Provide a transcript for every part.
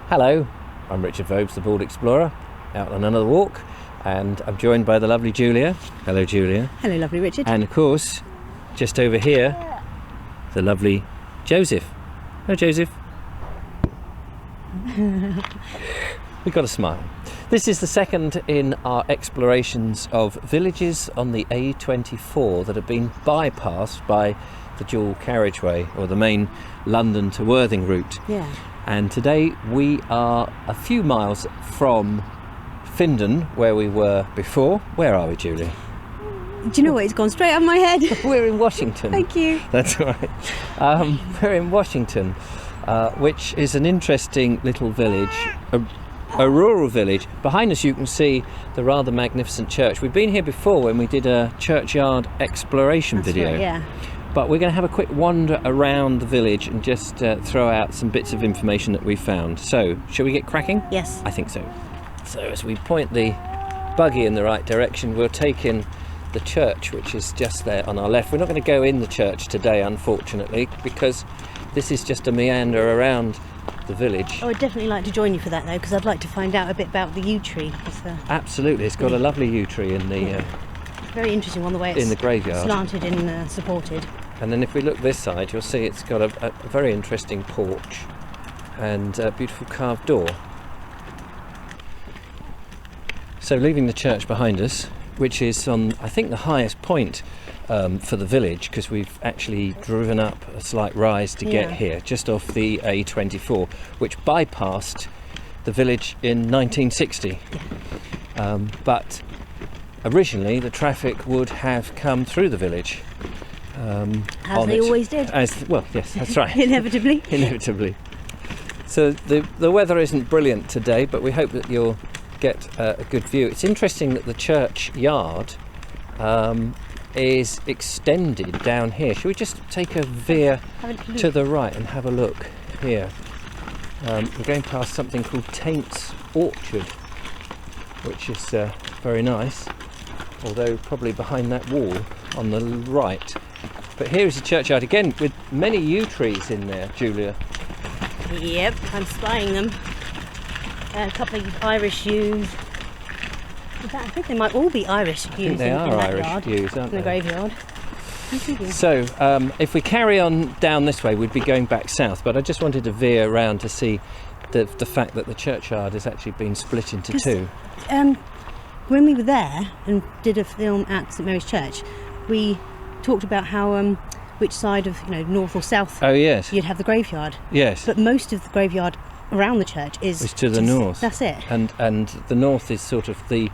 Hello, I'm Richard Vobes, the Bald Explorer, out on another walk, and I'm joined by the lovely Julia. Hello, Julia. Hello, lovely Richard. And of course, just over here, the lovely Joseph. Hello, Joseph. We've got a smile. This is the second in our explorations of villages on the A24 that have been bypassed by the dual carriageway, or the main London to Worthing route. Yeah. And today we are a few miles from Findon, where we were before. Where are we, Julie? Do you know what? It's gone straight out of my head. We're in Washington. Thank you. That's right. We're in Washington, which is an interesting little village, a rural village. Behind us you can see the rather magnificent church. We've been here before when we did a churchyard exploration video. Right, yeah. But we're going to have a quick wander around the village and just throw out some bits of information that we found. So, shall we get cracking? Yes. I think so. So as we point the buggy in the right direction, we'll take in the church, which is just there on our left. We're not going to go in the church today, unfortunately, because this is just a meander around the village. Oh, I'd definitely like to join you for that, though, because I'd like to find out a bit about the yew tree. Absolutely. It's got a lovely yew tree in the... very interesting one, the way it's in the graveyard. Slanted and supported. And then if we look this side, you'll see it's got a very interesting porch and a beautiful carved door. So leaving the church behind us, which is on, I think, the highest point for the village, because we've actually driven up a slight rise to get here, just off the A24, which bypassed the village in 1960. Yeah. But originally the traffic would have come through the village. As they always did. Well, yes, that's right. Inevitably. Inevitably. So the weather isn't brilliant today, but we hope that you'll get a good view. It's interesting that the churchyard is extended down here. Should we just take a veer to the right and have a look here? We're going past something called Taint's Orchard, which is very nice, although probably behind that wall on the right. But here is a churchyard again with many yew trees in there, Julia. Yep, I'm spying them. A couple of Irish yews. In fact, I think they might all be Irish yews. I think they are Irish yews, aren't they? In the graveyard. So, if we carry on down this way, we'd be going back south, but I just wanted to veer around to see the fact that the churchyard has actually been split into two. When we were there and did a film at St Mary's Church, we talked about how which side of north or south you'd have the graveyard. Yes. But most of the graveyard around the church is to the north. That's it. And the north is sort of the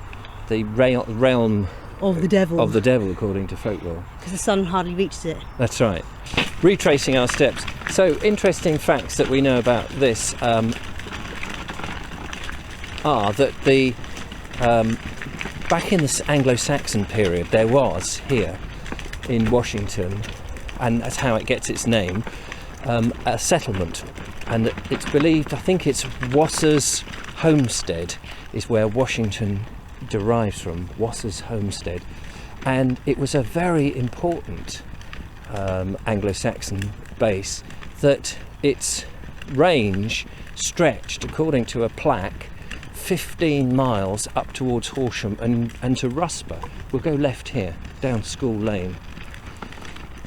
realm of the devil. Of the devil, according to folklore. Because the sun hardly reaches it. That's right. Retracing our steps. So, interesting facts that we know about this are that the back in the Anglo-Saxon period, there was here in Washington, and that's how it gets its name, a settlement. And it's believed, I think it's Wasser's Homestead is where Washington derives from, Wasser's Homestead. And it was a very important Anglo-Saxon base, that its range stretched, according to a plaque, 15 miles up towards Horsham and to Rusper. We'll go left here, down School Lane.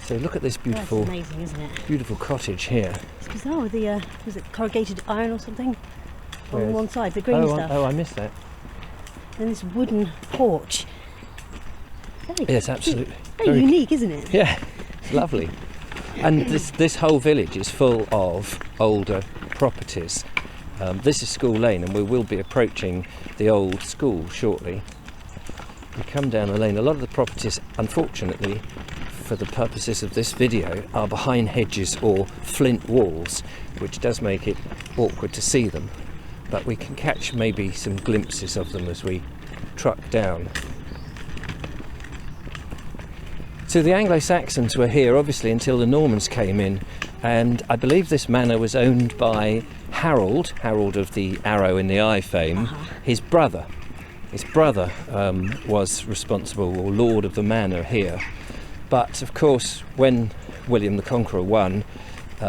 So look at this beautiful, that's amazing, isn't it? Beautiful cottage here. It's bizarre with the, was it corrugated iron or something? On one side, the green stuff. Oh, I missed that. And this wooden porch. Yes, absolutely. Very unique, isn't it? Yeah, it's lovely. And this whole village is full of older properties. This is School Lane, and we will be approaching the old school shortly. We come down the lane. A lot of the properties, unfortunately, for the purposes of this video, are behind hedges or flint walls, which does make it awkward to see them. But we can catch maybe some glimpses of them as we truck down. So the Anglo-Saxons were here, obviously, until the Normans came in, and I believe this manor was owned by Harold of the Arrow in the Eye fame, his brother. His brother was responsible, or lord of the manor here. But of course, when William the Conqueror won,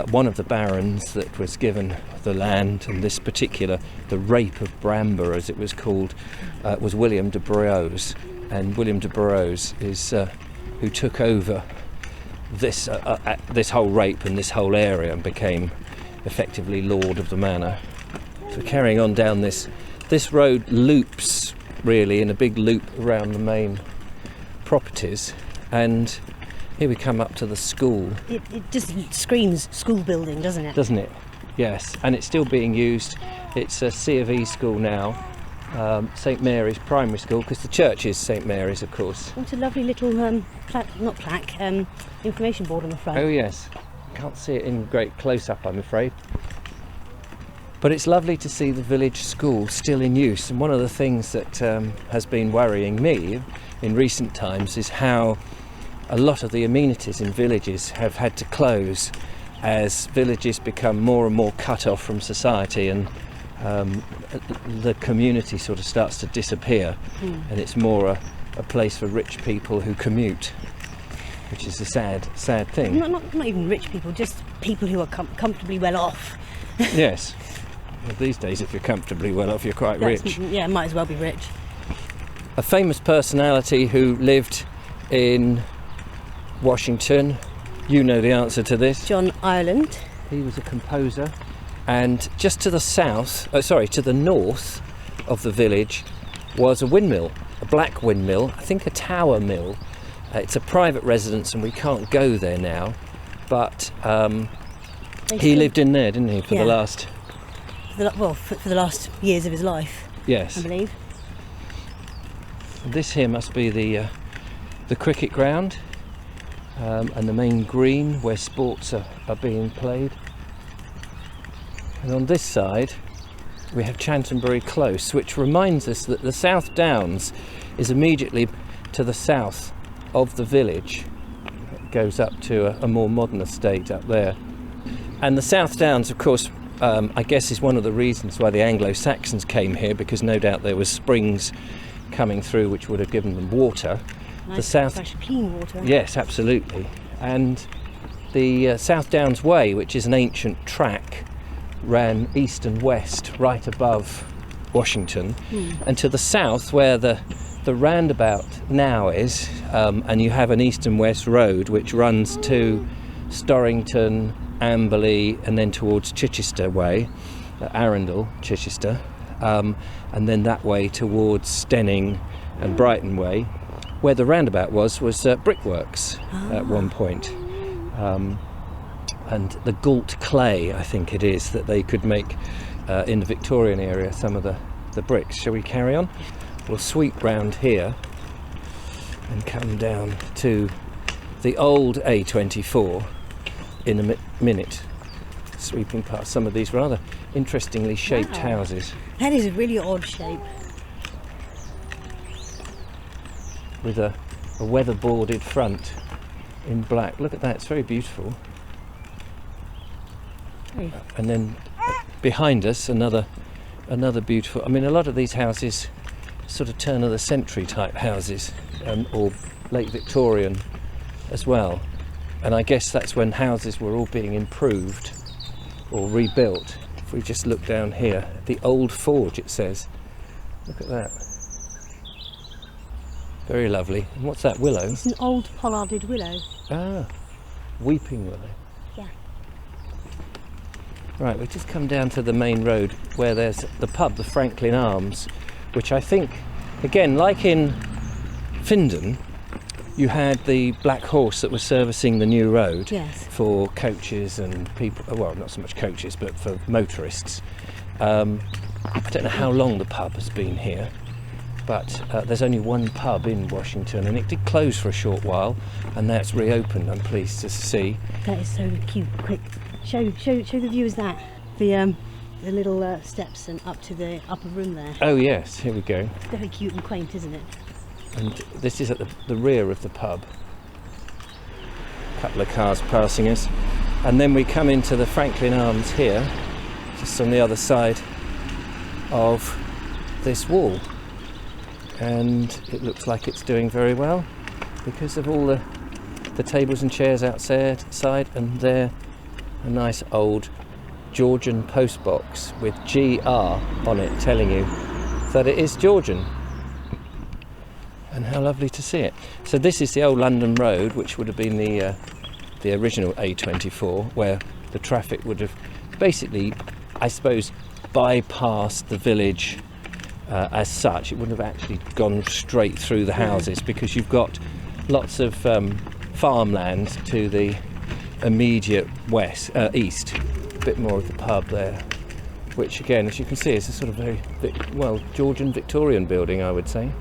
one of the barons that was given the land, and this particular, the Rape of Bramber as it was called, was William de Braose. And William de Braose is who took over this whole rape and this whole area and became effectively lord of the manor. So carrying on down this road loops really in a big loop around the main properties, and here we come up to the school. It just screams school building, doesn't it? Doesn't it? Yes, and it's still being used. It's a C of E school now, St Mary's Primary School, because the church is St Mary's, of course. What a lovely little information board on the front. Oh yes, can't see it in great close-up, I'm afraid. But it's lovely to see the village school still in use, and one of the things that has been worrying me in recent times is how a lot of the amenities in villages have had to close as villages become more and more cut off from society, and the community sort of starts to disappear, and it's more a place for rich people who commute, which is a sad thing. Not even rich people, just people who are comfortably well off. Yes. Well, these days if you're comfortably well off you're quite rich. Yeah, might as well be rich. A famous personality who lived in Washington, you know the answer to this. John Ireland. He was a composer, and just to the to the north of the village was a windmill, a black windmill, I think a tower mill. It's a private residence and we can't go there now, but he lived in there, didn't he, for the last years of his life. Yes, I believe. This here must be the cricket ground, and the main green where sports are being played. And on this side we have Chantonbury Close, which reminds us that the South Downs is immediately to the south of the village. It goes up to a more modern estate up there. And the South Downs, of course, I guess is one of the reasons why the Anglo-Saxons came here, because no doubt there was springs coming through which would have given them water. Nice, fresh, clean water. Yes, absolutely. And the South Downs Way, which is an ancient track, ran east and west right above Washington, and to the south where the roundabout now is, and you have an east and west road which runs to Storrington, Amberley, and then towards Chichester Way, Arundel, Chichester, and then that way towards Stenning and Brighton Way. Where the roundabout was brickworks at one point, and the Gault clay, I think it is, that they could make in the Victorian area some of the bricks. Shall we carry on? We'll sweep round here and come down to the old A24 in a minute, sweeping past some of these rather interestingly shaped houses. That is a really odd shape. With a weatherboarded front in black. Look at that, it's very beautiful. And then behind us another beautiful, I mean, a lot of these houses sort of turn of the century type houses, or late Victorian as well, and I guess that's when houses were all being improved or rebuilt. If we just look down here, the Old Forge, it says. Look at that. Very lovely. And what's that, willow? It's an old pollarded willow. Ah, weeping willow. Yeah. Right, we've just come down to the main road where there's the pub, the Franklin Arms, which I think, again, like in Findon, you had the Black Horse that was servicing the new road. Yes. For coaches and people, well, not so much coaches, but for motorists. I don't know how long the pub has been here, but there's only one pub in Washington, and it did close for a short while, and now it's reopened, I'm pleased to see. That is so cute. Quick, show the viewers that. The little steps and up to the upper room there. Oh yes, here we go. Very cute and quaint, isn't it? And this is at the rear of the pub. A couple of cars passing us. And then we come into the Franklin Arms here, just on the other side of this wall. And it looks like it's doing very well because of all the tables and chairs outside, and there a nice old Georgian postbox with GR on it, telling you that it is Georgian. And how lovely to see it. So this is the old London Road, which would have been the original A24, where the traffic would have basically, I suppose, bypassed the village as such. It wouldn't have actually gone straight through the houses, because you've got lots of farmland to the immediate east. A bit more of the pub there, which again, as you can see, is a sort of very, Georgian Victorian building, I would say.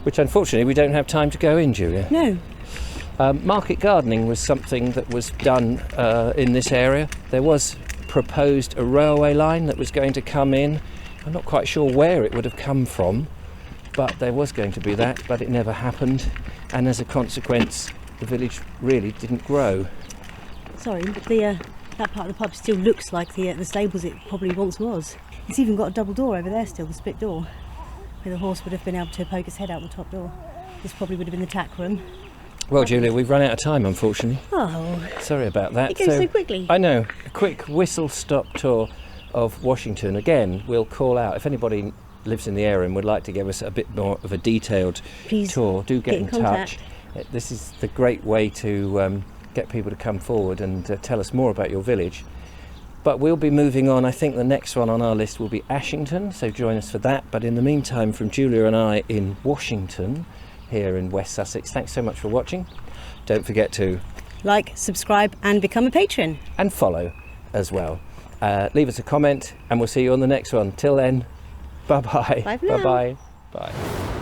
Which unfortunately we don't have time to go in, Julia. No. Market gardening was something that was done in this area. There was proposed a railway line that was going to come in. I'm not quite sure where it would have come from, but there was going to be that, but it never happened. And as a consequence, the village really didn't grow. Sorry, but that part of the pub still looks like the stables it probably once was. It's even got a double door over there still, the split door, where the horse would have been able to poke his head out the top door. This probably would have been the tack room. Well, Julia, we've run out of time, unfortunately. Oh. Sorry about that. It goes so quickly. I know. A quick whistle-stop tour of Washington. Again, we'll call out, if anybody lives in the area and would like to give us a bit more of a detailed tour, do get in touch. This is the great way to get people to come forward and tell us more about your village. But we'll be moving on. I think the next one on our list will be Ashington, so join us for that. But in the meantime, from Julia and I in Washington, here in West Sussex, thanks so much for watching. Don't forget to like, subscribe and become a patron. And follow as well. Leave us a comment and we'll see you on the next one. Till then, bye-bye. Bye for now. Bye-bye. Bye.